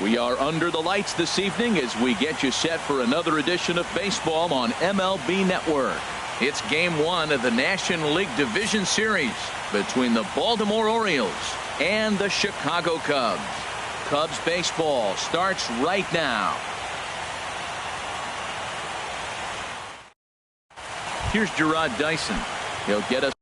We are under the lights this evening as we get you set for another edition of baseball on MLB Network. It's Game 1 of the National League Division Series between the Baltimore Orioles and the Chicago Cubs. Cubs baseball starts right now. Here's Gerard Dyson. He'll get us.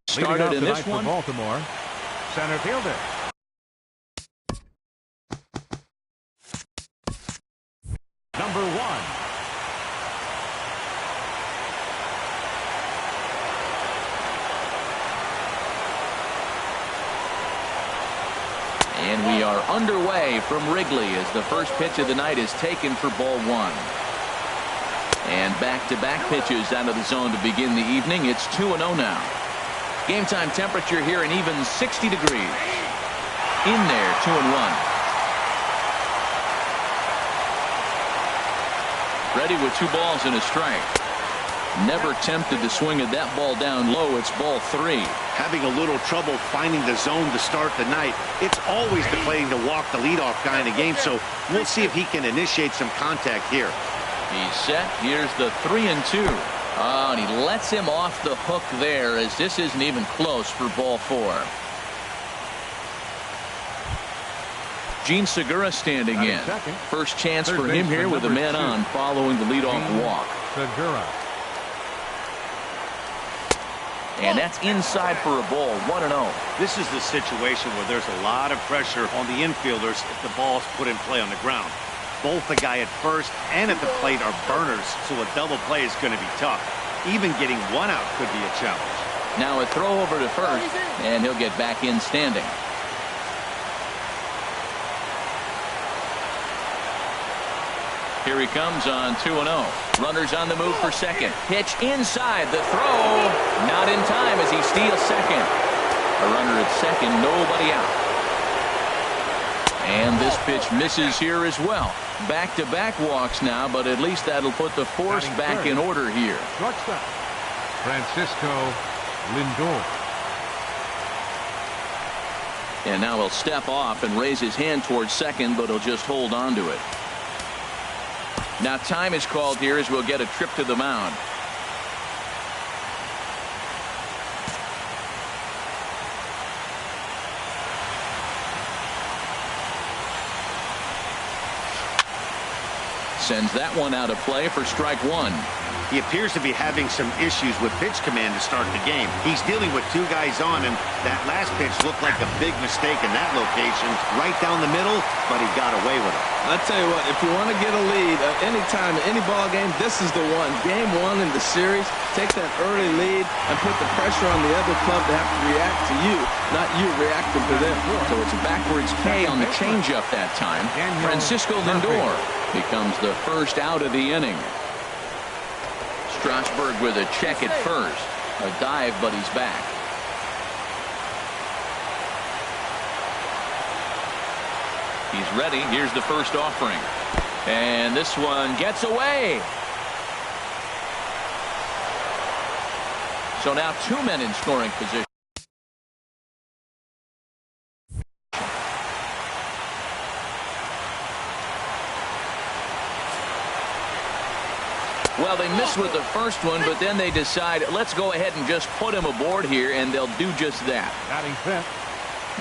Started in this one. Baltimore, center fielder. Number 1. And we are underway from Wrigley as the first pitch of the night is taken for ball 1. And back-to-back pitches out of the zone to begin the evening. It's 2-0 now. Game time temperature here an even 60 degrees. In there, 2-1. Ready with 2 balls and a strike. Never tempted to swing at that ball down low. It's ball 3. Having a little trouble finding the zone to start the night. It's always deflating to walk the leadoff guy in a game, so we'll see if he can initiate some contact here. He's set. Here's the 3-2. Oh, and he lets him off the hook there as this isn't even close for ball 4. Gene Segura standing in. First chance for him here with a man on following the leadoff walk. Segura. And that's inside for a ball, 1-0. This is the situation where there's a lot of pressure on the infielders if the ball's put in play on the ground. Both the guy at first and at the plate are burners, so a double play is going to be tough. Even getting 1 out could be a challenge. Now a throw over to first, and he'll get back in standing. Here he comes on 2-0. Runners on the move for second. Pitch inside. The throw not in time as he steals second. A runner at second, nobody out. And this pitch misses here as well. Back-to-back walks now, but at least that'll put the force back in order here. Shortstop, Francisco Lindor. And now he'll step off and raise his hand towards second, but he'll just hold on to it. Now time is called here as we'll get a trip to the mound. Sends that one out of play for strike 1. He appears to be having some issues with pitch command to start the game. He's dealing with 2 guys on him. That last pitch looked like a big mistake in that location. Right down the middle, but he got away with it. I tell you what, if you want to get a lead any time in any ball game, this is the one. Game 1 in the series, take that early lead and put the pressure on the other club to have to react to you, not you reacting to them. So it's a backwards K on the changeup that time. Francisco Lindor becomes the first out of the inning. Strasburg with a check at first. A dive, but he's back. He's ready. Here's the first offering. And this one gets away. So now 2 men in scoring position. Well, they missed with the first one, but then they decide, let's go ahead and just put him aboard here, and they'll do just that.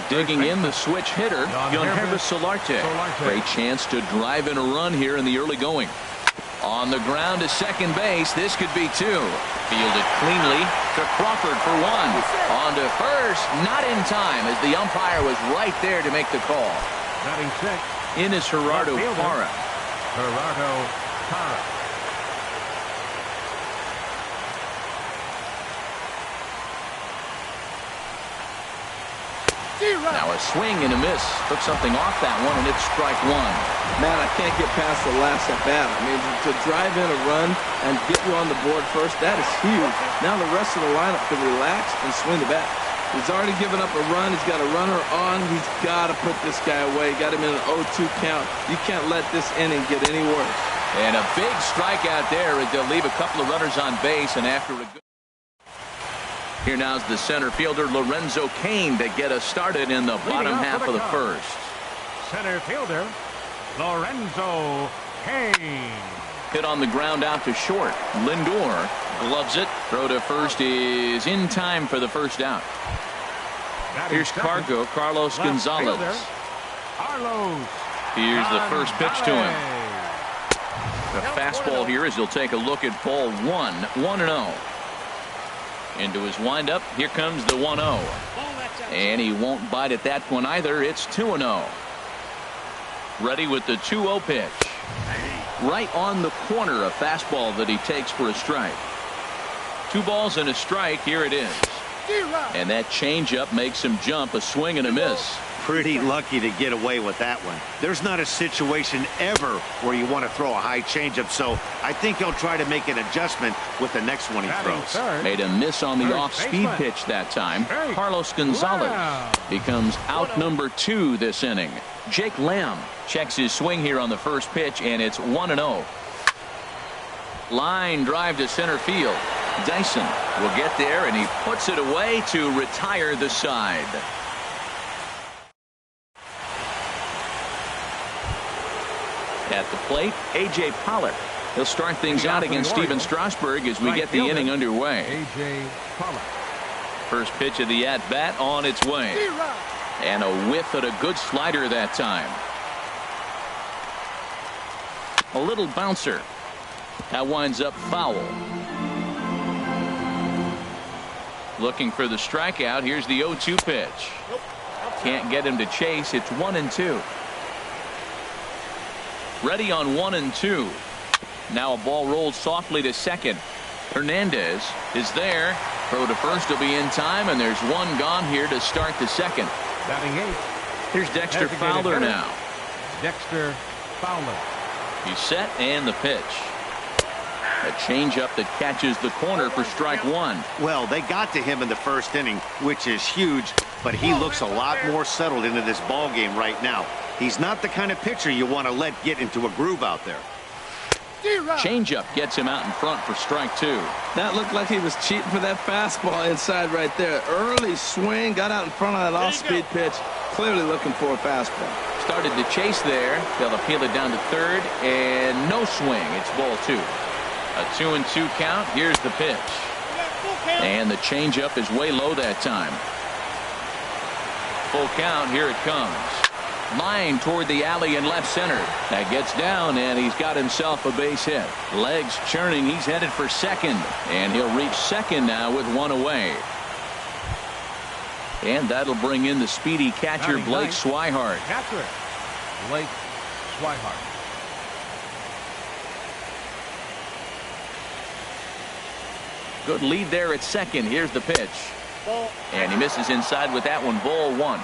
Digging in the switch hitter, Yangervis Solarte. Great chance to drive in a run here in the early going. On the ground to second base, this could be 2. Fielded cleanly to Crawford for 1. On to first, not in time, as the umpire was right there to make the call. In is Gerardo Parra. Gerardo Parra. Now a swing and a miss. Took something off that one, and it's strike one. Man, I can't get past the last at bat. I mean, to drive in a run and get you on the board first, that is huge. Now the rest of the lineup can relax and swing the bat. He's already given up a run. He's got a runner on. He's got to put this guy away. Got him in an 0-2 count. You can't let this inning get any worse. And a big strikeout there as they'll leave a couple of runners on base, and after a good... Here now's the center fielder, Lorenzo Cain, to get us started in the bottom half of the first. Center fielder, Lorenzo Cain. Hit on the ground out to short. Lindor gloves it. Throw to first is in time for the first out. Here's Carlos Gonzalez. Here's the first pitch to him. The fastball here as he'll take a look at ball one. 1-0. Into his windup. Here comes the 1-0. And he won't bite at that one either. It's 2-0. Ready with the 2-0 pitch. Right on the corner, a fastball that he takes for a strike. 2 balls and a strike. Here it is. And that changeup makes him jump. A swing and a miss. Pretty lucky to get away with that one. There's not a situation ever where you want to throw a high changeup, so I think he'll try to make an adjustment with the next one he throws. Made a miss on the off-speed pitch that time. Carlos Gonzalez becomes out number 2 this inning. Jake Lamb checks his swing here on the first pitch, and it's 1-0. Line drive to center field. Dyson will get there, and he puts it away to retire the side. At the plate, A.J. Pollock. He'll start things out against Steven Strasburg as we get the inning underway. A.J. Pollock. First pitch of the at-bat on its way. And a whiff at a good slider that time. A little bouncer. That winds up foul. Looking for the strikeout. Here's the 0-2 pitch. Can't get him to chase. It's 1-2. Ready on 1-2. Now a ball rolled softly to second. Hernandez is there. Throw to first will be in time, and there's one gone here to start the second. Batting 8. Here's Dexter Fowler now. Dexter Fowler. He's set, and the pitch. A changeup that catches the corner for strike one. Well, they got to him in the first inning, which is huge, but he looks a lot more settled into this ball game right now. He's not the kind of pitcher you want to let get into a groove out there. Changeup gets him out in front for strike two. That looked like he was cheating for that fastball inside right there. Early swing, got out in front of that off-speed pitch. Clearly looking for a fastball. Started to chase there. They'll appeal it down to third, and no swing. It's ball 2. A 2-2 count. Here's the pitch. And the changeup is way low that time. Full count. Here it comes. Line toward the alley in left center. That gets down, and he's got himself a base hit. Legs churning. He's headed for second, and he'll reach second now with one away. And that'll bring in the speedy catcher, Blake Swihart. Catcher, Blake Swihart. Good lead there at second. Here's the pitch. And he misses inside with that one. Ball 1.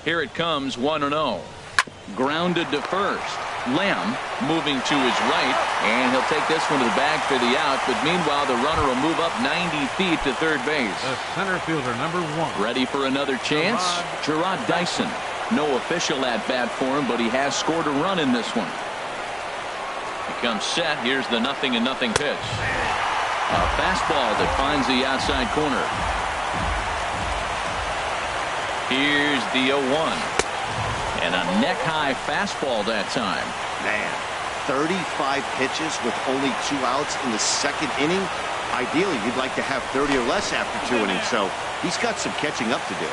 Here it comes, 1-0. Grounded to first. Lamb moving to his right, and he'll take this one to the bag for the out. But meanwhile, the runner will move up 90 feet to third base. The center fielder, number 1. Ready for another chance? Gerard Dyson. No official at bat for him, but he has scored a run in this one. He comes set. Here's the 0-0 pitch. A fastball that finds the outside corner. Here's the 0-1. And a neck-high fastball that time. Man, 35 pitches with only 2 outs in the second inning. Ideally, you'd like to have 30 or less after 2 innings, so he's got some catching up to do.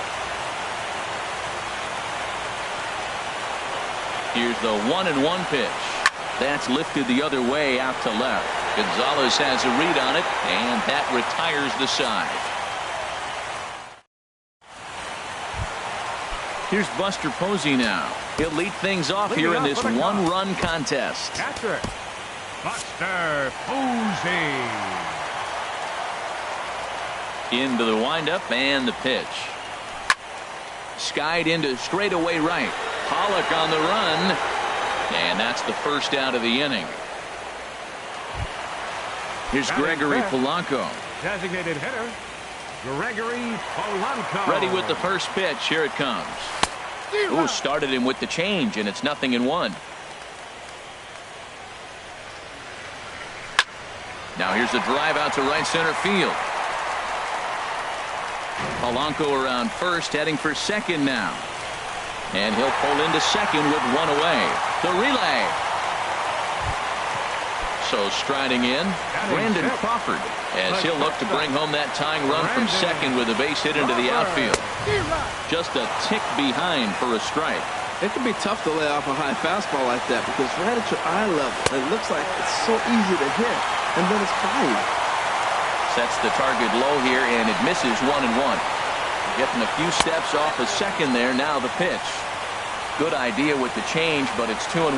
Here's the 1-1 pitch. That's lifted the other way out to left. Gonzalez has a read on it, and that retires the side. Here's Buster Posey now. He'll lead things off here in this one-run contest. Catcher, Buster Posey. Into the windup and the pitch. Skied into straightaway right. Pollock on the run. And that's the first out of the inning. Here's Gregory Polanco. Designated hitter, Gregory Polanco. Ready with the first pitch. Here it comes. Ooh, started him with the change, and it's 0-1. Now here's a drive out to right center field. Polanco around first, heading for second now. And he'll pull into second with one away. The relay. So striding in, Brandon Crawford, as he'll look to bring home that tying run from second with a base hit into the outfield. Just a tick behind for a strike. It can be tough to lay off a high fastball like that because right at your eye level, it looks like it's so easy to hit, and then it's by you. Sets the target low here, and it misses 1-1. Getting a few steps off a second there. Now the pitch. Good idea with the change, but it's 2-1.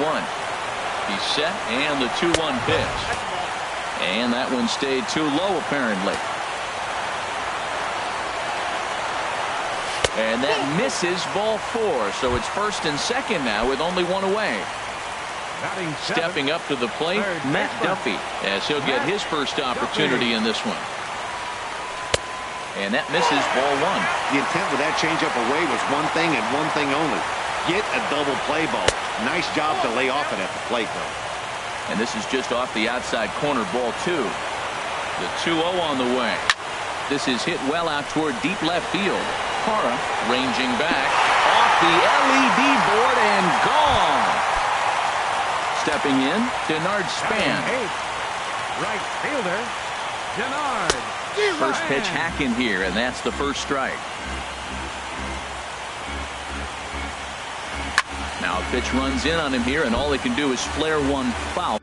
He's set, and the 2-1 pitch. And that one stayed too low, apparently. And that misses ball 4. So it's first and second now with only one away. Stepping up to the plate, Matt Duffy, as he'll get his first opportunity in this one. And that misses ball 1. The intent with that changeup away was one thing and one thing only. Get a double play ball. Nice job to lay off it at the plate, though. And this is just off the outside corner, ball 2. The 2-0 on the way. This is hit well out toward deep left field. Parra ranging back off the LED board and gone. Stepping in, Denard Span. Right fielder, Denard. First pitch hacking here, and that's the first strike. Now a pitch runs in on him here, and all he can do is flare one foul.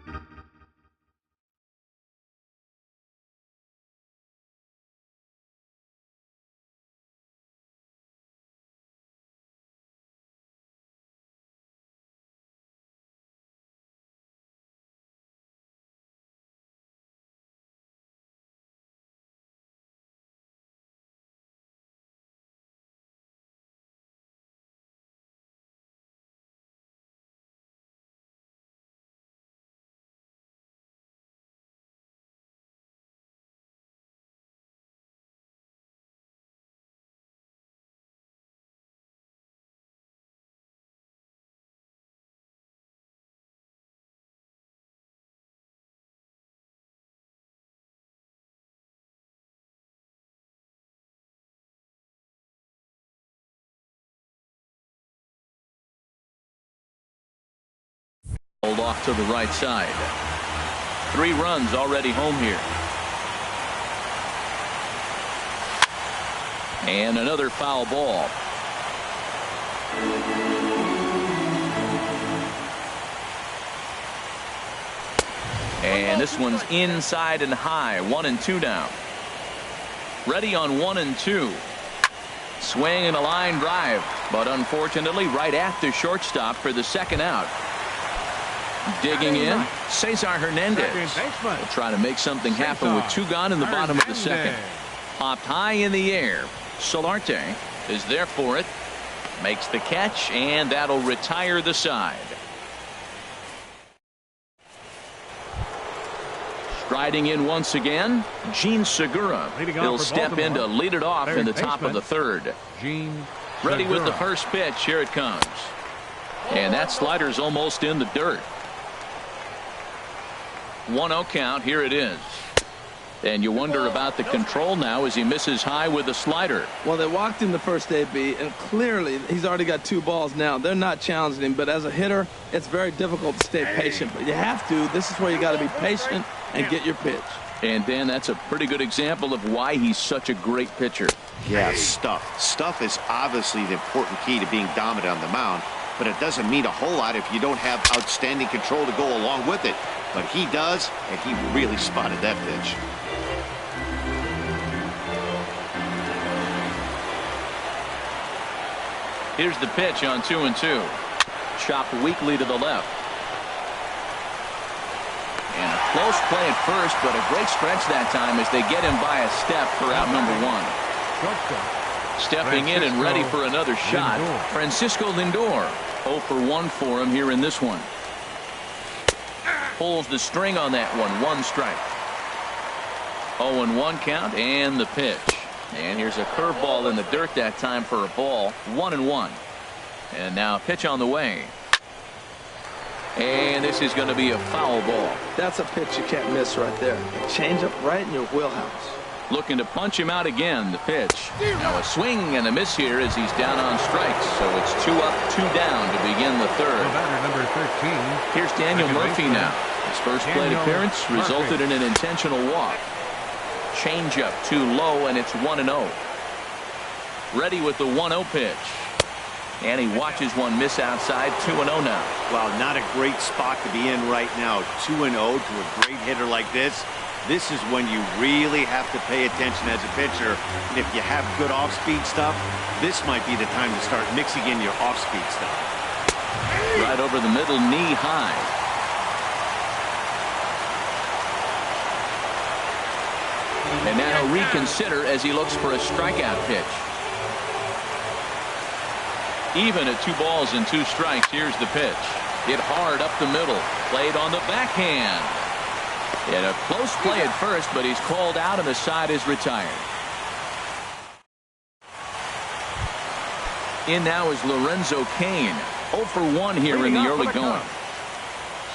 Hold off to the right side. 3 runs already home here. And another foul ball. And this one's inside and high. 1-2 now. Ready on 1-2. Swing and a line drive, but unfortunately right at the shortstop for the second out. Digging in, Cesar Hernandez will try to make something happen with 2 gone in the bottom of the second. Popped high in the air. Solarte is there for it. Makes the catch, and that'll retire the side. Striding in once again, Gene Segura. He'll step in to lead it off in the top of the third. Ready with the first pitch. Here it comes. And that slider's almost in the dirt. 1-0 count. Here it is. And you wonder about the control now as he misses high with the slider. Well, they walked him the first AB, and clearly he's already got 2 balls now. They're not challenging him, but as a hitter, it's very difficult to stay patient. But you have to. This is where you got to be patient and get your pitch. And, Dan, that's a pretty good example of why he's such a great pitcher. Yeah, stuff. Stuff is obviously the important key to being dominant on the mound. but it doesn't mean a whole lot if you don't have outstanding control to go along with it. But he does, and he really spotted that pitch. Here's the pitch on 2-2. Chopped weakly to the left. And a close play at first, but a great stretch that time as they get him by a step for out number one. Stepping in and ready for another shot, Francisco Lindor. 0 for 1 for him here in this one. Pulls the string on that one. 1 strike. 0-1 count and the pitch. And here's a curveball in the dirt that time for a ball. 1-1. And now a pitch on the way. And this is going to be a foul ball. That's a pitch you can't miss right there. A changeup right in your wheelhouse. Looking to punch him out again. The pitch. Now a swing and a miss here as he's down on strikes. So it's 2 up, 2 down to begin the third. Number 13. Here's Daniel Murphy now. His first plate appearance resulted in an intentional walk. Changeup too low, and it's 1-0. Ready with the 1-0 pitch. And he watches one miss outside. 2-0 now. Wow, not a great spot to be in right now. 2-0 to a great hitter like this. This is when you really have to pay attention as a pitcher. And if you have good off-speed stuff, this might be the time to start mixing in your off-speed stuff. Right over the middle, knee high. And now he'll reconsider as he looks for a strikeout pitch. Even at 2 balls and 2 strikes. Here's the pitch. Hit hard up the middle. Played on the backhand. And a close play at first, but he's called out and the side is retired. In now is Lorenzo Cain. 0 for 1 here in the early going.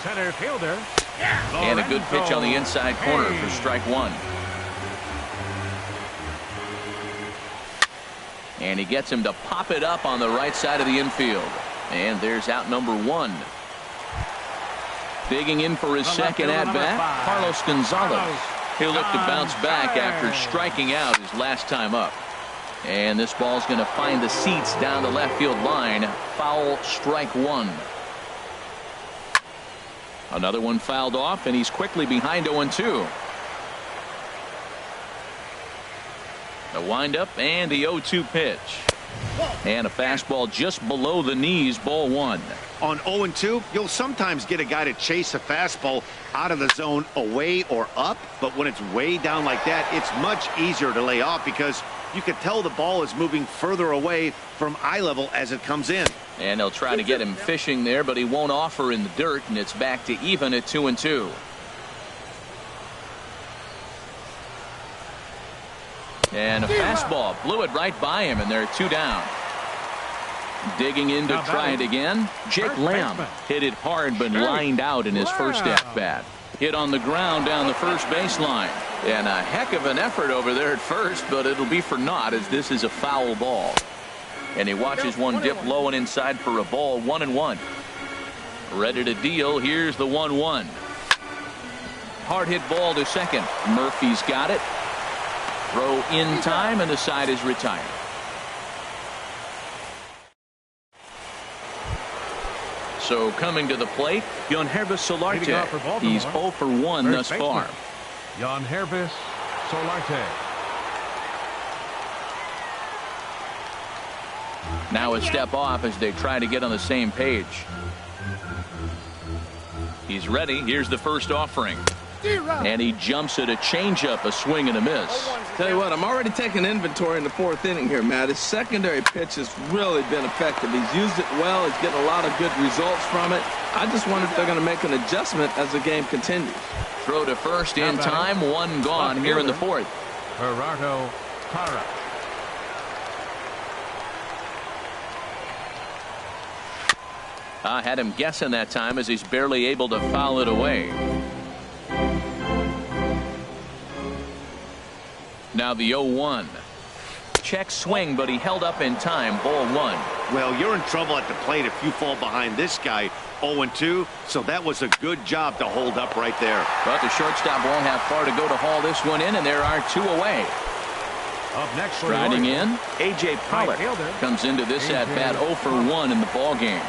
Center fielder. And a good pitch on the inside corner for strike 1. And he gets him to pop it up on the right side of the infield. And there's out number 1. Digging in for his second at-bat, Carlos Gonzalez. He'll look to bounce back after striking out his last time up. And this ball's going to find the seats down the left field line. Foul, strike 1. Another one fouled off, and he's quickly behind 0-2. The windup and the 0-2 pitch. And a fastball just below the knees, ball 1. On 0-2, you'll sometimes get a guy to chase a fastball out of the zone away or up, but when it's way down like that, it's much easier to lay off because you can tell the ball is moving further away from eye level as it comes in. And they'll try to get him fishing there, but he won't offer in the dirt, and it's back to even at 2-2. And a fastball blew it right by him, and they're 2 down. Digging in to try it again. Jake Lamb hit it hard but lined out in his first at-bat. Hit on the ground down the first baseline. And a heck of an effort over there at first, but it'll be for naught as this is a foul ball. And he watches one dip low and inside for a ball. 1-1. Ready to deal. Here's the 1-1. Hard hit ball to second. Murphy's got it. Throw in time, and the side is retired. So coming to the plate, Yangervis Solarte. He's 0 for 1 thus far. Yangervis Solarte. Now a step off as they try to get on the same page. He's ready. Here's the first offering. And he jumps at a changeup, a swing and a miss. Tell you what, I'm already taking inventory in the 4th inning here, Matt. His secondary pitch has really been effective. He's used it well. He's getting a lot of good results from it. I just wonder if they're going to make an adjustment as the game continues. Throw to first in time. 1 gone here in the 4th. Gerardo Parra. I had him guessing that time as he's barely able to foul it away. Now the 0-1. Check swing, but he held up in time. Ball 1. Well, you're in trouble at the plate if you fall behind this guy. 0-2, so that was a good job to hold up right there. But the shortstop won't have far to go to haul this one in, and there are 2 away. Up next, striding in, A.J. Pollock comes into this at-bat 0 for 1 in the ball game.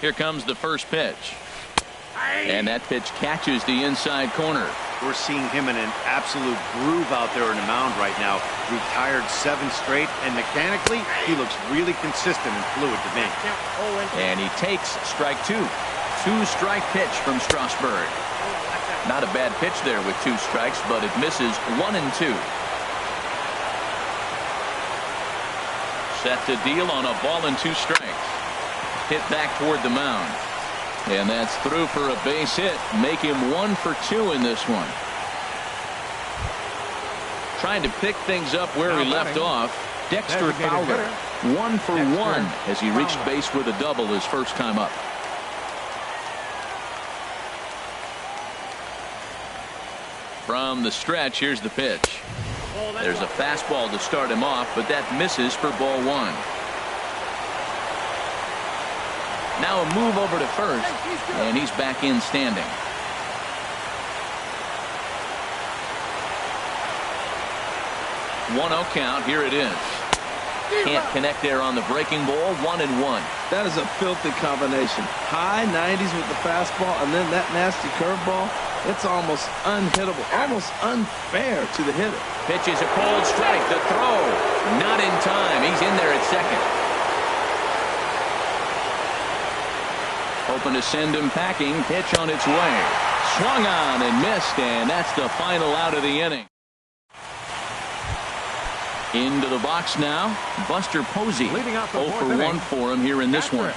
Here comes the first pitch. And that pitch catches the inside corner. We're seeing him in an absolute groove out there on the mound right now. Retired 7 straight, and mechanically, he looks really consistent and fluid to me. And he takes strike 2. 2-strike pitch from Strasburg. Not a bad pitch there with 2 strikes, but it misses 1 and 2. Set to deal on a ball and 2 strikes. Hit back toward the mound. And that's through for a base hit. Make him 1 for 2 in this one. Trying to pick things up where he left off. Dexter Fowler. 1 for 1 as he reached base with a double his first time up. From the stretch, here's the pitch. There's a fastball to start him off, but that misses for ball 1. Now a move over to first, and he's back in standing. One 0 count. Here it is. Can't connect there on the breaking ball. 1 and 1. That is a filthy combination. High 90s with the fastball, and then that nasty curveball. It's almost unhittable, almost unfair to the hitter. Pitch is a cold strike. The throw, not in time. He's in there at second. Hoping to send him packing. Pitch on its way. Swung on and missed, and that's the final out of the inning. Into the box now, Buster Posey. 0 for 1 for him here in this one.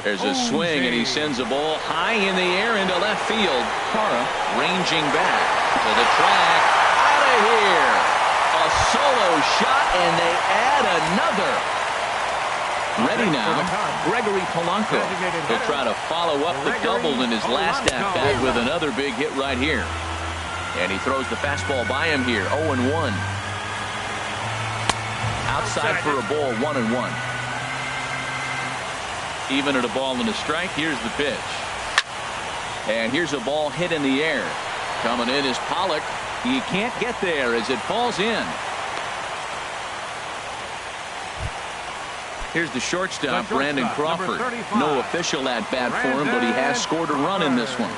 There's a swing, and he sends a ball high in the air into left field. Cara ranging back to the track. Out of here. A solo shot, and they add another. Ready now, Gregory Polanco. He'll try to follow up the double in his last at-bat with another big hit right here. And he throws the fastball by him here. 0 and 1. Outside for a ball. 1 and 1. Even at a ball and a strike. Here's the pitch. And here's a ball hit in the air. Coming in is Pollock. He can't get there as it falls in. Here's the shortstop, Brandon Crawford. No official at-bat for him, but he has scored a run in this one.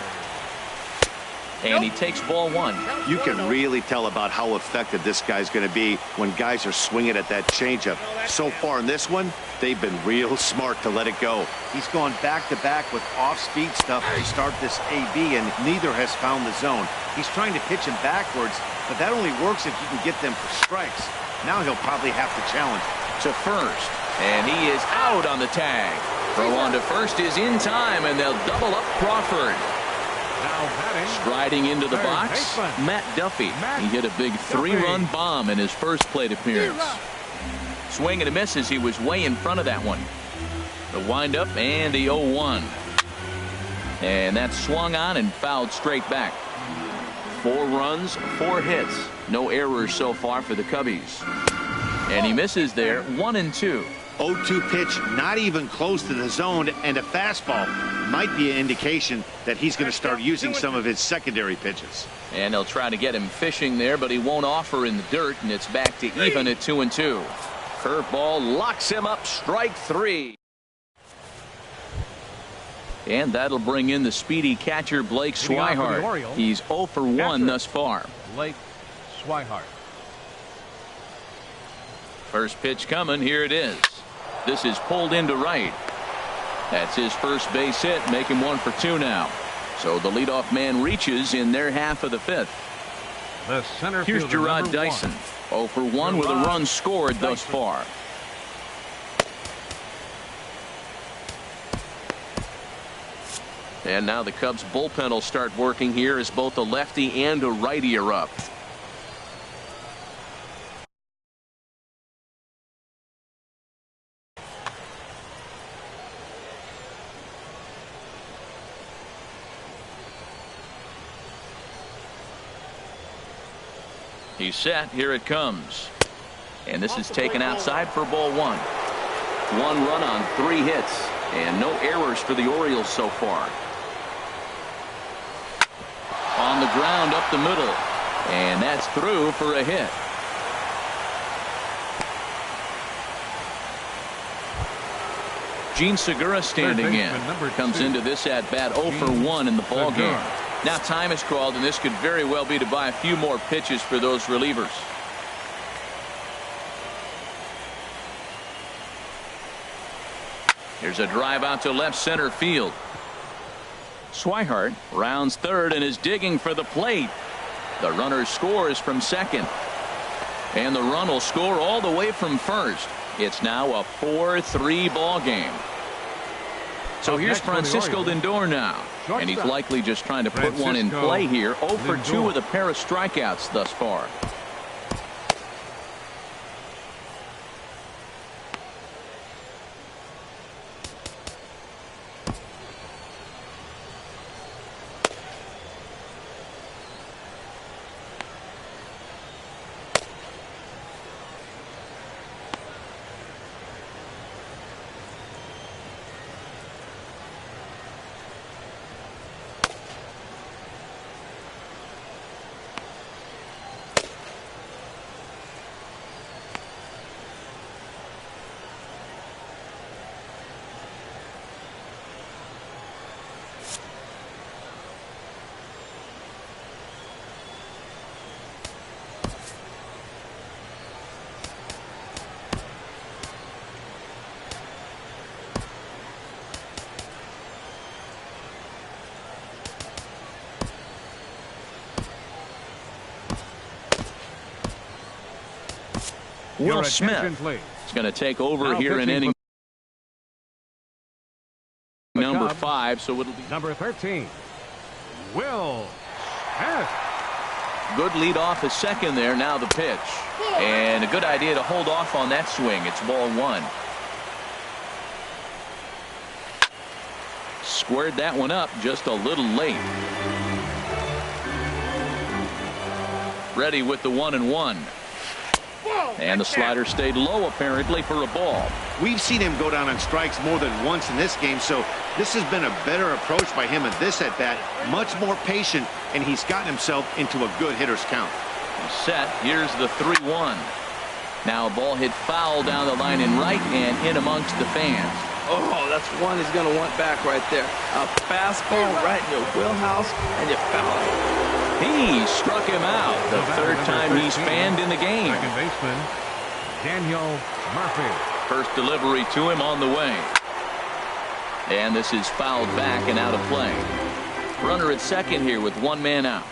And he takes ball 1. You can really tell about how effective this guy's going to be when guys are swinging at that changeup. So far in this one, they've been real smart to let it go. He's gone back-to-back with off-speed stuff to start this AB, and neither has found the zone. He's trying to pitch him backwards, but that only works if you can get them for strikes. Now he'll probably have to challenge to first. And he is out on the tag. Throw on to first is in time, and they'll double up Crawford. Striding into the box, Matt Duffy. He hit a big 3-run bomb in his first plate appearance. Swing and a miss as he was way in front of that one. The windup and the 0-1. And that swung on and fouled straight back. 4 runs, 4 hits. No errors so far for the Cubbies. And he misses there. 1 and 2. 0-2 pitch, not even close to the zone, and a fastball might be an indication that he's going to start using some of his secondary pitches. And they'll try to get him fishing there, but he won't offer in the dirt, and it's back to even at 2 and 2. Curveball locks him up. Strike 3. And that'll bring in the speedy catcher Blake Swihart. He's 0 for 1 thus far. Blake Swihart. First pitch coming. Here it is. This is pulled into right. That's his first base hit. Make him 1 for 2 now. So the leadoff man reaches in their half of the 5th. The center Here's Gerard Dyson. 0 for 1 with a run scored thus far. And now the Cubs bullpen will start working here as both a lefty and a righty are up. He's set. Here it comes. And this is taken outside for ball 1. 1 run on 3 hits. And no errors for the Orioles so far. On the ground up the middle. And that's through for a hit. Gene Segura standing in. Comes into this at-bat 0 for 1 in the ball game. Now time is called, and this could very well be to buy a few more pitches for those relievers. Here's a drive out to left center field. Swihart rounds third and is digging for the plate. The runner scores from second. And the run will score all the way from first. It's now a 4-3 ball game. So here's Francisco Lindor now. And he's likely just trying to put one in play here. 0 for 2 with a pair of strikeouts thus far. Will Smith is going to take over here in inning number 5, so it'll be number 13. Will Smith. Good lead off his second there. Now the pitch, and a good idea to hold off on that swing. It's ball 1. Squared that one up just a little late. Ready with the 1-1. And the slider stayed low apparently for a ball. We've seen him go down on strikes more than once in this game, so this has been a better approach by him in this at-bat. Much more patient, and he's gotten himself into a good hitter's count. Set. Here's the 3-1. Now a ball hit foul down the line in right and in amongst the fans. Oh, that's one he's going to want back right there. A fastball right in your wheelhouse, and you foul it. He struck him out the third time he's fanned in the game. Second baseman, Daniel Murphy. First delivery to him on the way. And this is fouled back and out of play. Runner at second here with 1 man out.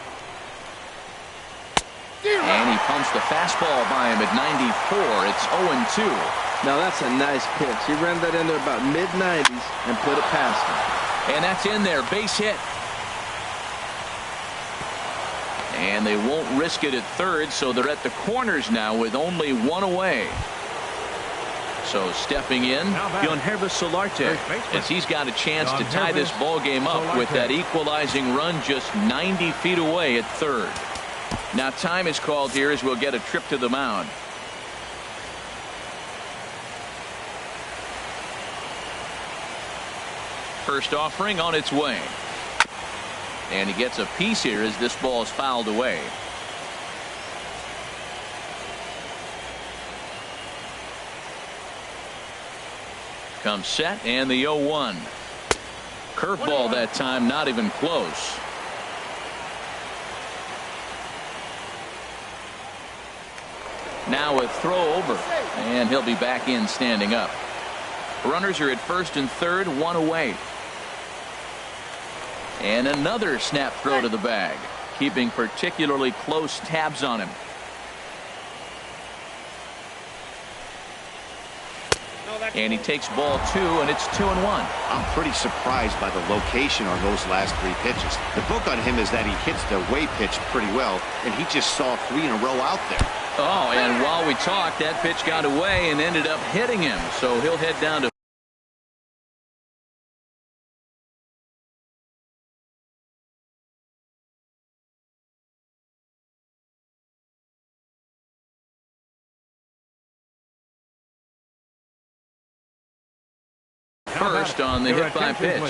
And he pumps the fastball by him at 94. It's 0-2. Now that's a nice pitch. He ran that in there about mid-90s and put it past him. And that's in there. Base hit. And they won't risk it at third, so they're at the corners now with only 1 away. So stepping in, Yohannes Solarte, as he's got a chance to tie this ball game up with that equalizing run just 90 feet away at third. Now time is called here as we'll get a trip to the mound. First offering on its way. And he gets a piece here as this ball is fouled away. Comes set and the 0-1. Curveball that time, not even close. Now a throw over, and he'll be back in standing up. Runners are at first and third, 1 away. And another snap throw to the bag, keeping particularly close tabs on him. And he takes ball 2, and it's 2-1. I'm pretty surprised by the location on those last 3 pitches. The book on him is that he hits the away pitch pretty well, and he just saw 3 in a row out there. Oh, and while we talked, that pitch got away and ended up hitting him. So he'll head down to first on the hit by pitch.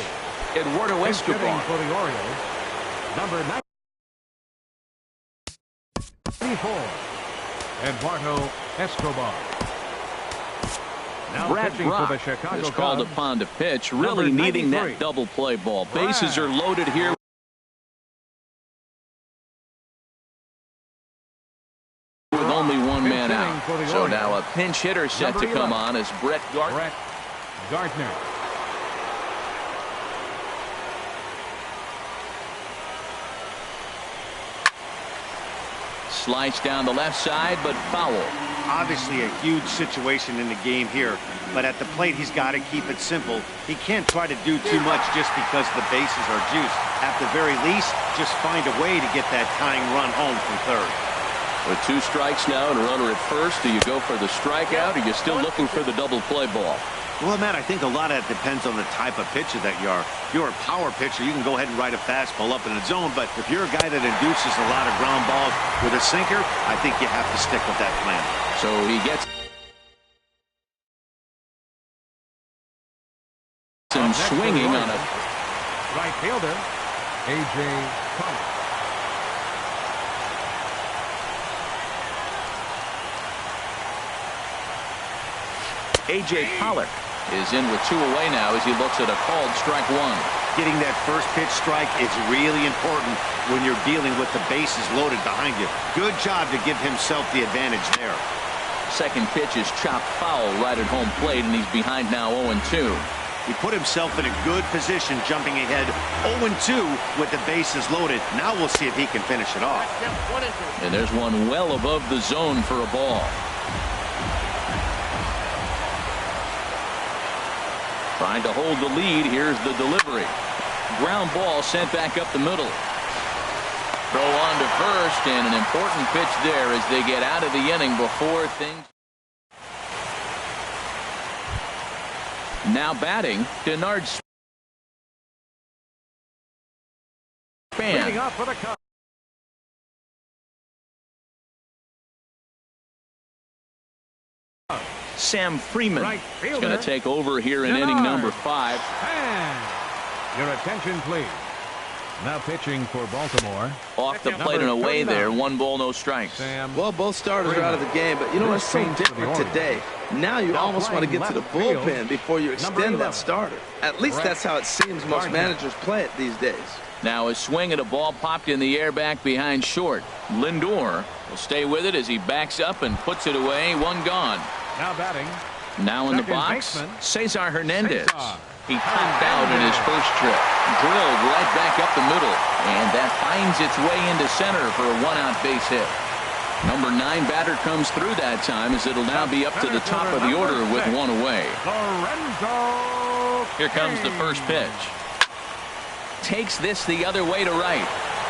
Eduardo Escobar. For the Orioles, number 94, Eduardo Escobar. Brad Brock is called upon to pitch, really needing that double play ball. Bases are loaded here with only one man out. So now a pinch hitter set to come on as Brett Gardner. Slice down the left side, but foul. Obviously a huge situation in the game here, but at the plate he's got to keep it simple. He can't try to do too much just because the bases are juiced. At the very least, just find a way to get that tying run home from third. With 2 strikes now and a runner at first, do you go for the strikeout, or are you still looking for the double play ball? Well, Matt, I think a lot of that depends on the type of pitcher that you are. If you're a power pitcher, you can go ahead and ride a fastball up in the zone, but if you're a guy that induces a lot of ground balls with a sinker, I think you have to stick with that plan. So he gets some swinging on a right fielder, A.J. Pollock. A.J. Pollock is in with 2 away now as he looks at a called strike 1. Getting that first pitch strike is really important when you're dealing with the bases loaded behind you. Good job to give himself the advantage there. Second pitch is chopped foul right at home plate, and he's behind now 0-2. He put himself in a good position jumping ahead 0-2 with the bases loaded. Now we'll see if he can finish it off. And there's one well above the zone for a ball. Trying to hold the lead. Here's the delivery. Ground ball sent back up the middle. Throw on to first, and an important pitch there as they get out of the inning before things. Now batting, Denard Span. Sam Freeman is going to take over here in inning number 5. Your attention, please. Now pitching for Baltimore. Off the plate and away there. 1 ball, no strikes. Well, both starters are out of the game, but you know what's so different today? Now you almost want to get to the bullpen before you extend that starter. At least that's how it seems most managers play it these days. Now a swing at a ball popped in the air back behind short. Lindor will stay with it as he backs up and puts it away. 1 gone. Now batting. Now in the box, Cesar Hernandez. He popped out in his first trip. Drilled right back up the middle. And that finds its way into center for a 1-out base hit. Number 9 batter comes through that time as it'll now be up to the top of the order with 1 away. Here comes the first pitch. Takes this the other way to right.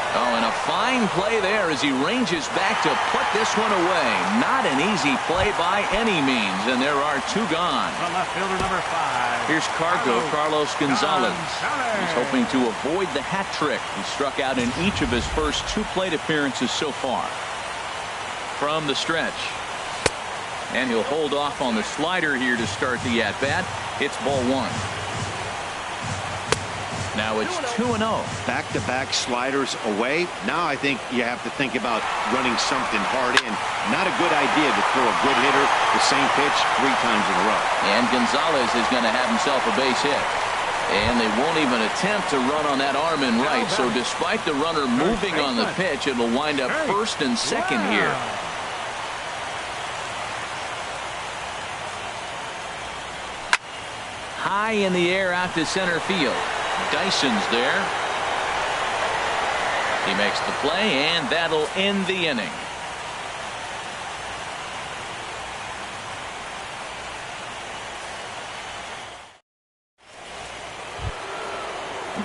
Oh, and a fine play there as he ranges back to put this one away. Not an easy play by any means, and there are 2 gone. The left fielder, number 5. Here's Carlos Gonzalez. He's hoping to avoid the hat trick. He struck out in each of his first 2 plate appearances so far. From the stretch. And he'll hold off on the slider here to start the at-bat. It's ball 1. Now it's 2-0. Back-to-back sliders away. Now I think you have to think about running something hard in. Not a good idea to throw a good hitter the same pitch 3 times in a row. And Gonzalez is going to have himself a base hit. And they won't even attempt to run on that arm in right. So despite the runner moving on the pitch, it'll wind up first and second here. High in the air out to center field. Dyson's there. He makes the play, and that'll end the inning.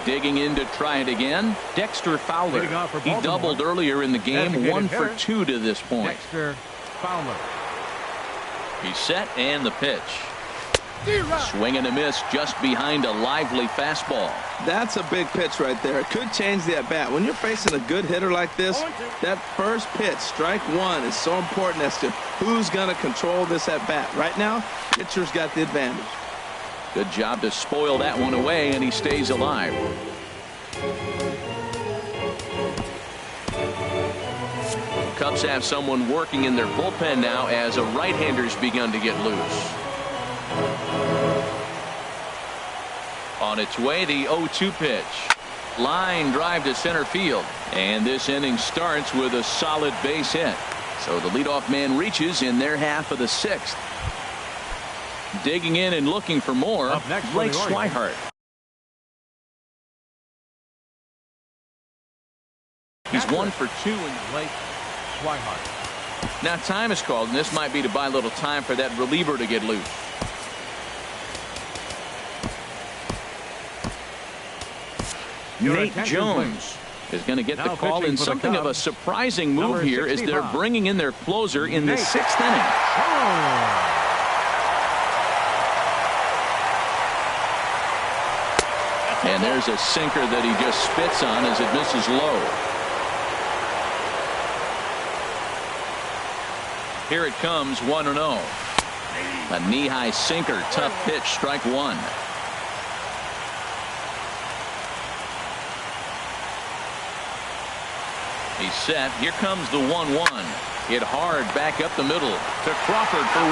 Digging in to try it again, Dexter Fowler. He doubled earlier in the game, 1 for 2 to this point. Dexter Fowler. He's set, and the pitch. Swing and a miss just behind a lively fastball. That's a big pitch right there. It could change the at-bat. When you're facing a good hitter like this, that first pitch, strike 1, is so important as to who's going to control this at-bat. Right now, pitcher's got the advantage. Good job to spoil that one away, and he stays alive. Cubs have someone working in their bullpen now as a right-hander's begun to get loose. On its way, the 0-2 pitch. Line drive to center field. And this inning starts with a solid base hit. So the leadoff man reaches in their half of the 6th. Digging in and looking for more, Blake Swihart. He's 1 for 2 in Blake Swihart. Now time is called, and this might be to buy a little time for that reliever to get loose. Nate Jones is going to get the call, and something of a surprising move here is they're bringing in their closer in the 6th inning. And there's a sinker that he just spits on as it misses low. Here it comes, 1-0. A knee-high sinker, tough pitch, strike 1. He's set. Here comes the 1-1. Hit hard back up the middle to Crawford for 1.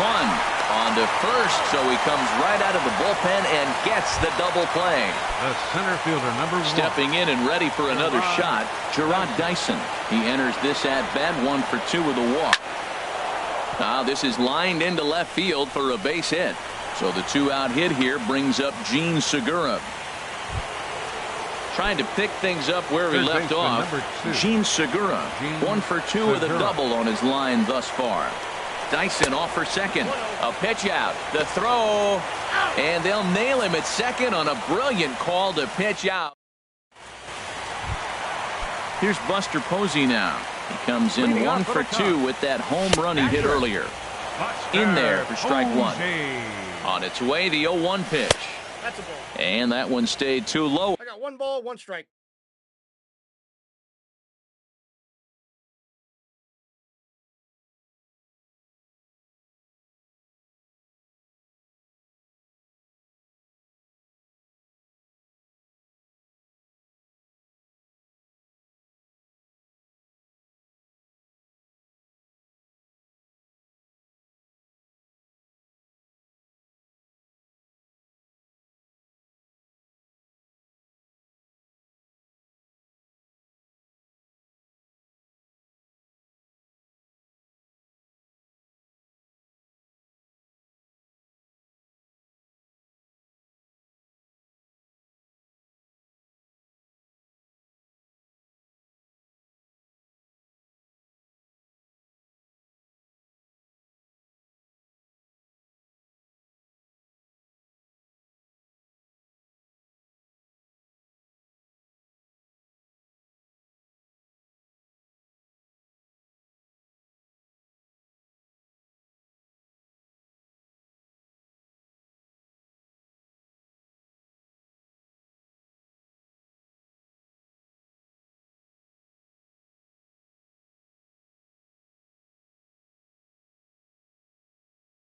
On to first, so he comes right out of the bullpen and gets the double play. The center fielder, number 1. Stepping in and ready for another shot, Gerard Dyson. He enters this at-bat 1 for 2 with a walk. Now this is lined into left field for a base hit. So the 2-out hit here brings up Gene Segura. Trying to pick things up where he left off. Gene Segura, 1 for 2 with a double on his line thus far. Dyson off for second. A pitch out. The throw. And they'll nail him at second on a brilliant call to pitch out. Here's Buster Posey now. He comes in 1 for 2 with that home run he hit earlier. In there for strike 1. On its way, the 0-1 pitch. That's a ball. And that one stayed too low. I got 1 ball, 1 strike.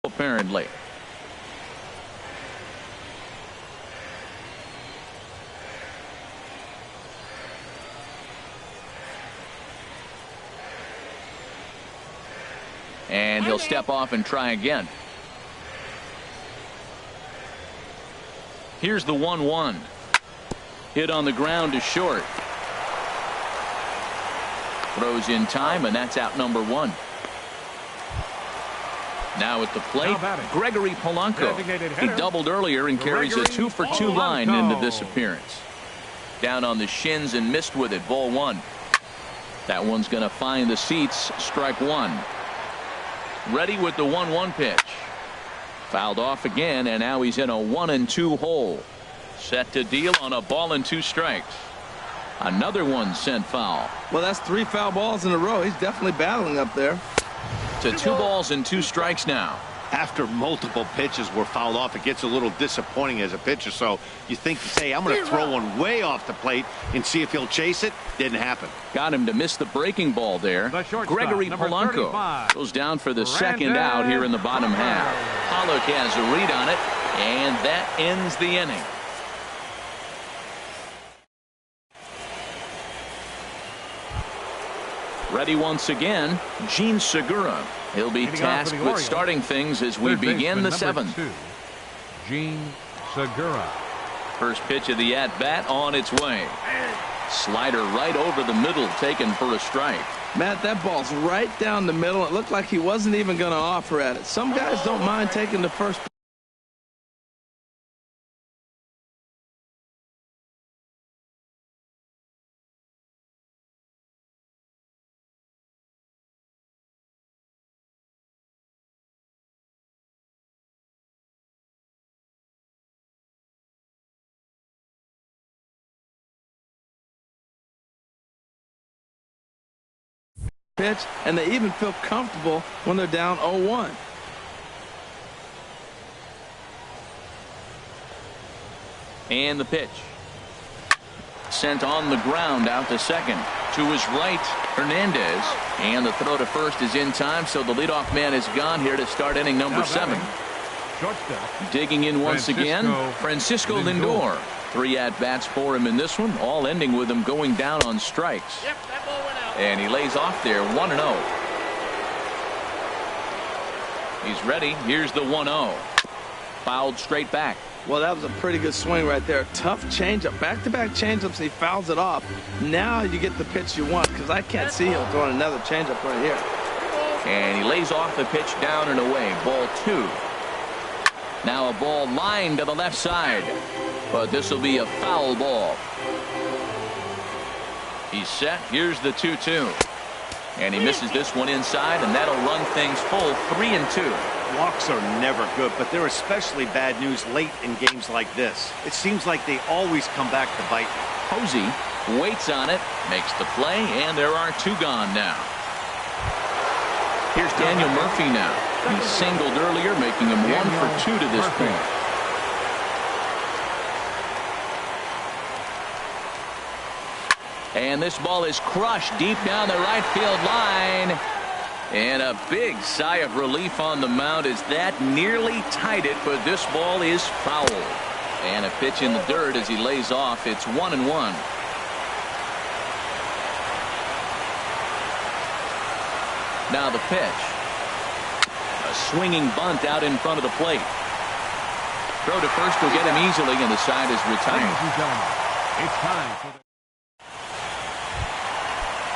Apparently. And he'll step off and try again. Here's the 1-1. Hit on the ground to short. Throws in time, and that's out number 1. Now at the plate, Gregory Polanco. He doubled earlier and carries a 2 for 2 line into this appearance. Down on the shins and missed with it, ball 1. That one's going to find the seats, strike 1. Ready with the 1-1 pitch. Fouled off again, and now he's in a 1-2 hole. Set to deal on a ball and 2 strikes. Another one sent foul. Well, that's 3 foul balls in a row. He's definitely battling up there. To 2 balls and 2 strikes now. After multiple pitches were fouled off, it gets a little disappointing as a pitcher. So you think, say, I'm going to throw one way off the plate and see if he'll chase it. Didn't happen. Got him to miss the breaking ball there. Gregory Polanco goes down for the second out here in the bottom half. Pollock has a read on it, and that ends the inning. Ready once again, Gene Segura. He'll be tasked with starting things as we begin the 7th. Gene Segura. First pitch of the at-bat on its way. Slider right over the middle, taken for a strike. Matt, that ball's right down the middle. It looked like he wasn't even going to offer at it. Some guys don't mind taking the first pitch, and they even feel comfortable when they're down 0-1. And the pitch. Sent on the ground out to second. To his right, Hernandez. And the throw to first is in time, so the leadoff man is gone here to start inning number 7. Digging in once again, Francisco Lindor. 3 at-bats for him in this one, all ending with him going down on strikes. Yep, that ball went out. And he lays off there, 1-0. He's ready. Here's the 1-0. Fouled straight back. Well, that was a pretty good swing right there. Tough changeup. Back-to-back changeups. He fouls it off. Now you get the pitch you want, because I can't see him throwing another changeup right here. And he lays off the pitch down and away. Ball 2. Now a ball lined to the left side. But this will be a foul ball. He's set. Here's the 2-2. And he misses this one inside, and that'll run things full 3-2. Walks are never good, but they're especially bad news late in games like this. It seems like they always come back to bite. Posey waits on it, makes the play, and there are 2 gone now. Here's Daniel Murphy now. He singled earlier, making him 1 for 2 to this point. And this ball is crushed deep down the right field line. And a big sigh of relief on the mound as that nearly tied it, but this ball is foul. And a pitch in the dirt as he lays off. It's 1-1. Now the pitch. A swinging bunt out in front of the plate. Throw to first will get him easily, and the side is retired. It's time for the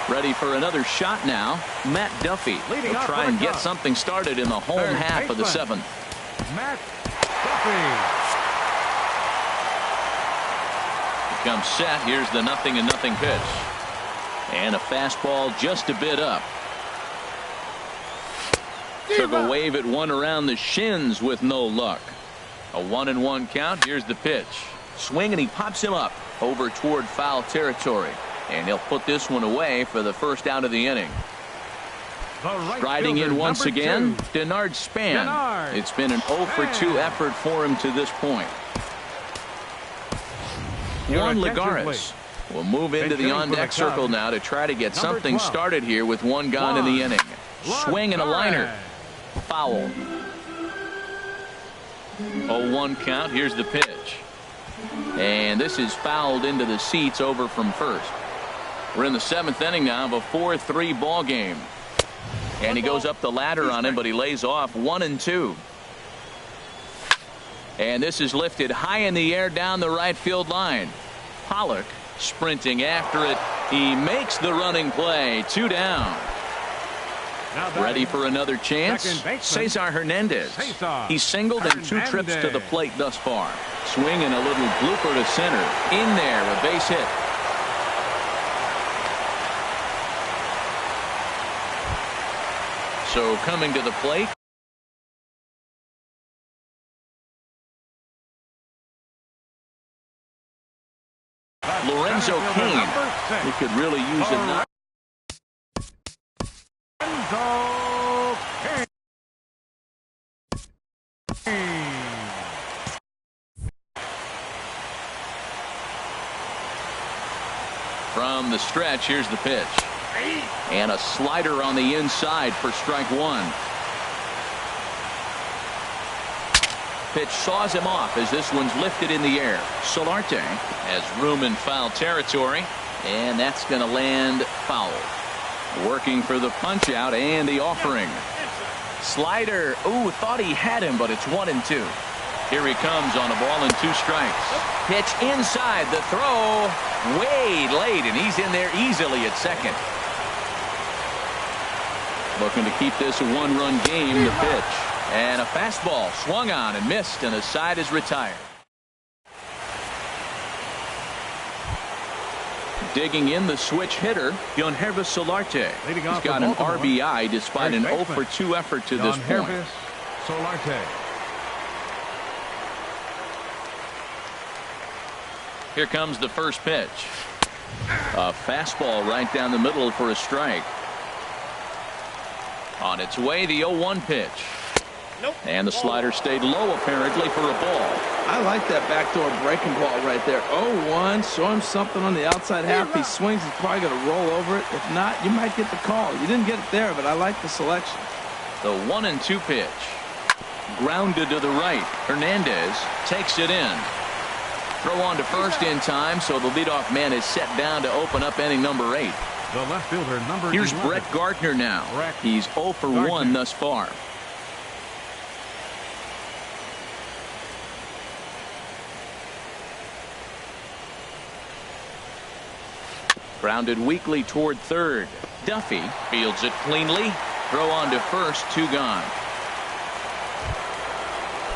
Ready for another shot now. Matt Duffy will try and get something started in the home half of the 7th. Matt Duffy. He comes set. Here's the 0-0 pitch. And a fastball just a bit up. Took a wave at one around the shins with no luck. A 1-1 count. Here's the pitch. Swing, and he pops him up over toward foul territory. And he'll put this one away for the first out of the inning. Striding in once again, Denard Span. It's been an 0 for 2 effort for him to this point. Juan Lagares will move into the on-deck circle now to try to get something started here with 1 gone in the inning. Swing and a liner. Foul. 0-1 count. Here's the pitch. And this is fouled into the seats over from first. We're in the 7th inning now of a 4-3 ball game. And he goes up the ladder on him, but he lays off 1-2. And this is lifted high in the air down the right field line. Pollock sprinting after it. He makes the running play. 2 down. Ready for another chance? Cesar Hernandez. He's singled in 2 trips to the plate thus far. Swing and a little blooper to center. In there, a base hit. So coming to the plate. Lorenzo Cain. He could really use a knock. From the stretch, here's the pitch. And a slider on the inside for strike 1. Pitch saws him off as this one's lifted in the air. Solarte has room in foul territory, and that's going to land foul. Working for the punch out and the offering. Slider. Ooh, thought he had him, but it's 1-2. Here he comes on a ball and 2 strikes. Pitch inside, the throw way late, and he's in there easily at second. Looking to keep this a 1-run game. The pitch, and a fastball swung on and missed, and the side is retired. Digging in the switch hitter, Solarte. He's got an RBI despite an 0-for-2 effort to this point. Solarte. Here comes the first pitch. A fastball right down the middle for a strike. On its way, the 0-1 pitch. Nope. And the slider stayed low apparently for a ball. I like that backdoor breaking ball right there. 0-1, show him something on the outside half. He swings, he's probably going to roll over it. If not, you might get the call. You didn't get it there, but I like the selection. The 1-2 pitch. Grounded to the right. Hernandez takes it in. Throw on to first in time, so the leadoff man is set down to open up inning number 8. The left fielder, number Here's 11. Brett Gardner now. He's 0-for-1 thus far. Grounded weakly toward third. Duffy fields it cleanly. Throw on to first, 2 gone.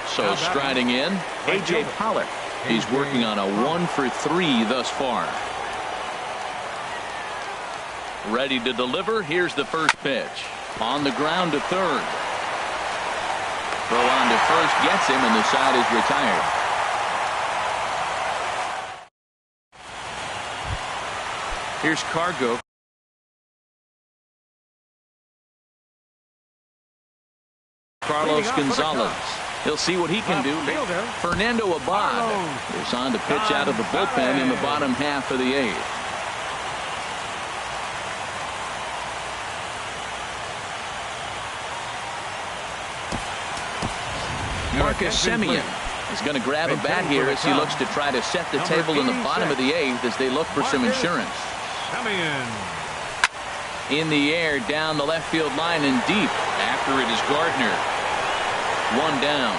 So striding in, A.J. Pollock. He's working on a 1-for-3 thus far. Ready to deliver. Here's the first pitch. On the ground to third. Throw on to first gets him, and the side is retired. Here's Cargo. Carlos Gonzalez. He'll see what he can do. Fernando Abad is on to pitch out of the bullpen in the bottom half of the 8th. Marcus Semien is going to grab a bat here as he looks to try to set the table in the bottom of the 8th as they look for some insurance. In the air, down the left field line and deep. After it is Gardner. 1 down.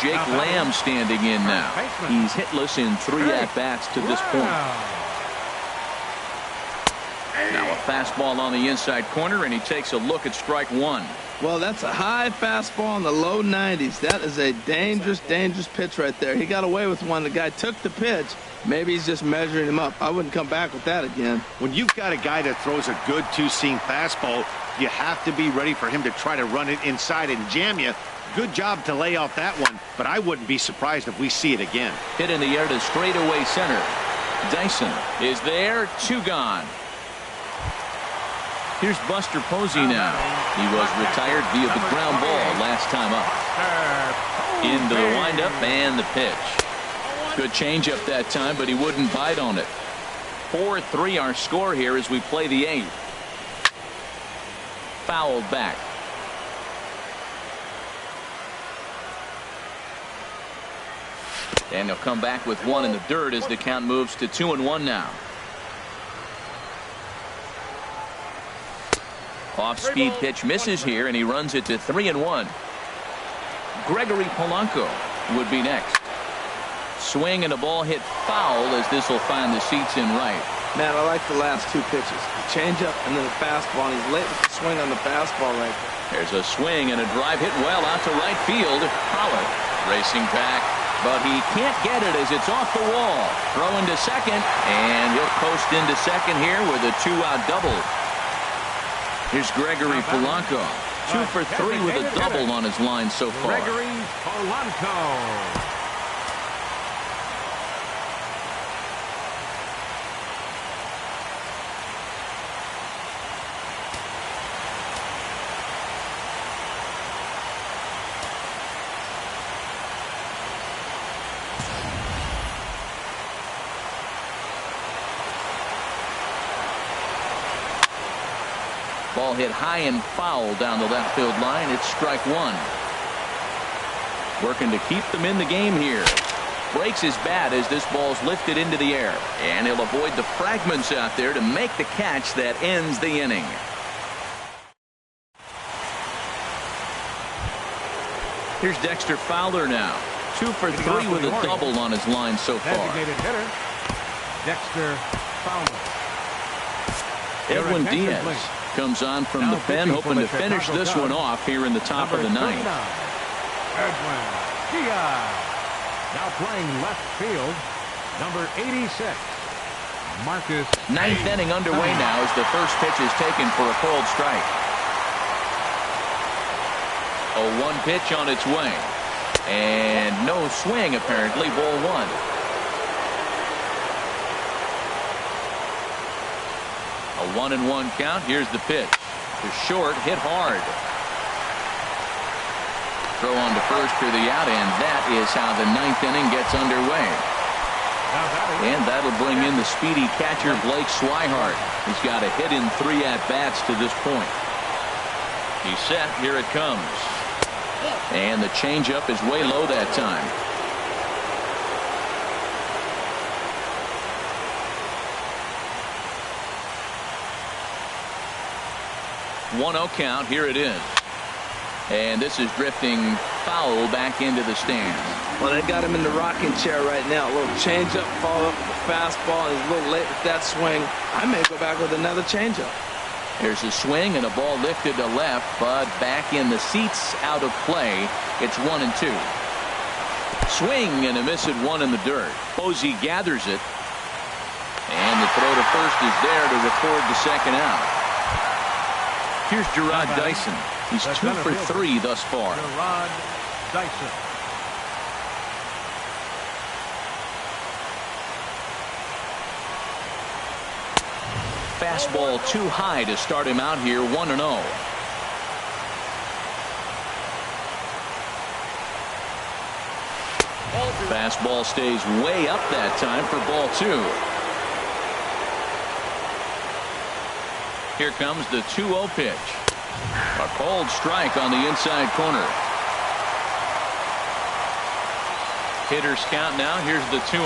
Jake Lamb standing in now. He's hitless in 3 at-bats to this point. Now a fastball on the inside corner, and he takes a look at strike 1. Well, that's a high fastball in the low 90s. That is a dangerous, dangerous pitch right there. He got away with one. The guy took the pitch. Maybe he's just measuring him up. I wouldn't come back with that again. When you've got a guy that throws a good 2-seam fastball, you have to be ready for him to try to run it inside and jam you. Good job to lay off that one, but I wouldn't be surprised if we see it again. Hit in the air to straightaway center. Dyson is there. 2 gone. Here's Buster Posey now. He was retired via the ground ball last time up. Into the windup and the pitch. Good changeup that time, but he wouldn't bite on it. 4-3 our score here as we play the 8th. Fouled back. And they'll come back with 1 in the dirt as the count moves to 2-1 now. Off-speed pitch misses here, and he runs it to 3-1. Gregory Polanco would be next. Swing and a ball hit foul as this will find the seats in right. Man, I like the last 2 pitches. The changeup and then the fastball. And he's late with the swing on the fastball right there. There's a swing and a drive hit well out to right field. Pollock racing back, but he can't get it as it's off the wall. Throw into second, and he'll post into second here with a 2-out double. Here's Gregory Polanco. 2 for 3 with a double on his line so far. Gregory Polanco. Ball hit high and foul down the left field line. It's strike 1. Working to keep them in the game here. Breaks his bat as this ball's lifted into the air. And he'll avoid the fragments out there to make the catch that ends the inning. Here's Dexter Fowler now. 2 for 3 with a double on his line so far. Designated hitter, Dexter Fowler. Edwin Diaz comes on from the pen, hoping to finish this one off here in the top of the ninth. Edwin Diaz. Now playing left field, number 86. Marcus. Ninth inning underway now as the first pitch is taken for a cold strike. A 1 pitch on its way. And no swing apparently, ball 1. A 1-1 count. Here's the pitch. The short, hit hard. Throw on to first for the out, and that is how the ninth inning gets underway. And that'll bring in the speedy catcher Blake Swihart. He's got a hit in 3 at-bats to this point. He's set. Here it comes. And the changeup is way low that time. One-0 count. Here it is. And this is drifting foul back into the stands. Well, they got him in the rocking chair right now. A little changeup, follow up with the fastball. He's a little late with that swing. I may go back with another changeup. There's a swing and a ball lifted to left, but back in the seats, out of play. It's 1-2. Swing and a miss at 1 in the dirt. Posey gathers it. And the throw to first is there to record the second out. Here's Gerard Dyson. He's 2 for 3 thus far. Gerard Dyson. Fastball too high to start him out here. 1-0. Fastball stays way up that time for ball 2. Here comes the 2-0 pitch. A cold strike on the inside corner. Hitters count now. Here's the 2-1.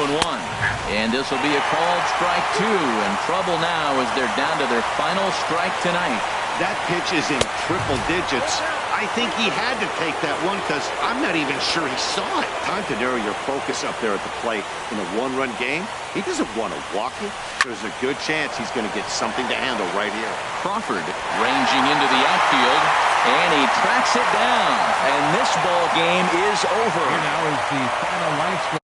And this will be a called strike 2. And trouble now as they're down to their final strike tonight. That pitch is in triple digits. I think he had to take that one because I'm not even sure he saw it. Time to narrow your focus up there at the plate. In a 1-run game, he doesn't want to walk it. There's a good chance he's going to get something to handle right here. Crawford ranging into the outfield, and he tracks it down. And this ball game is over. Here now is the final line score.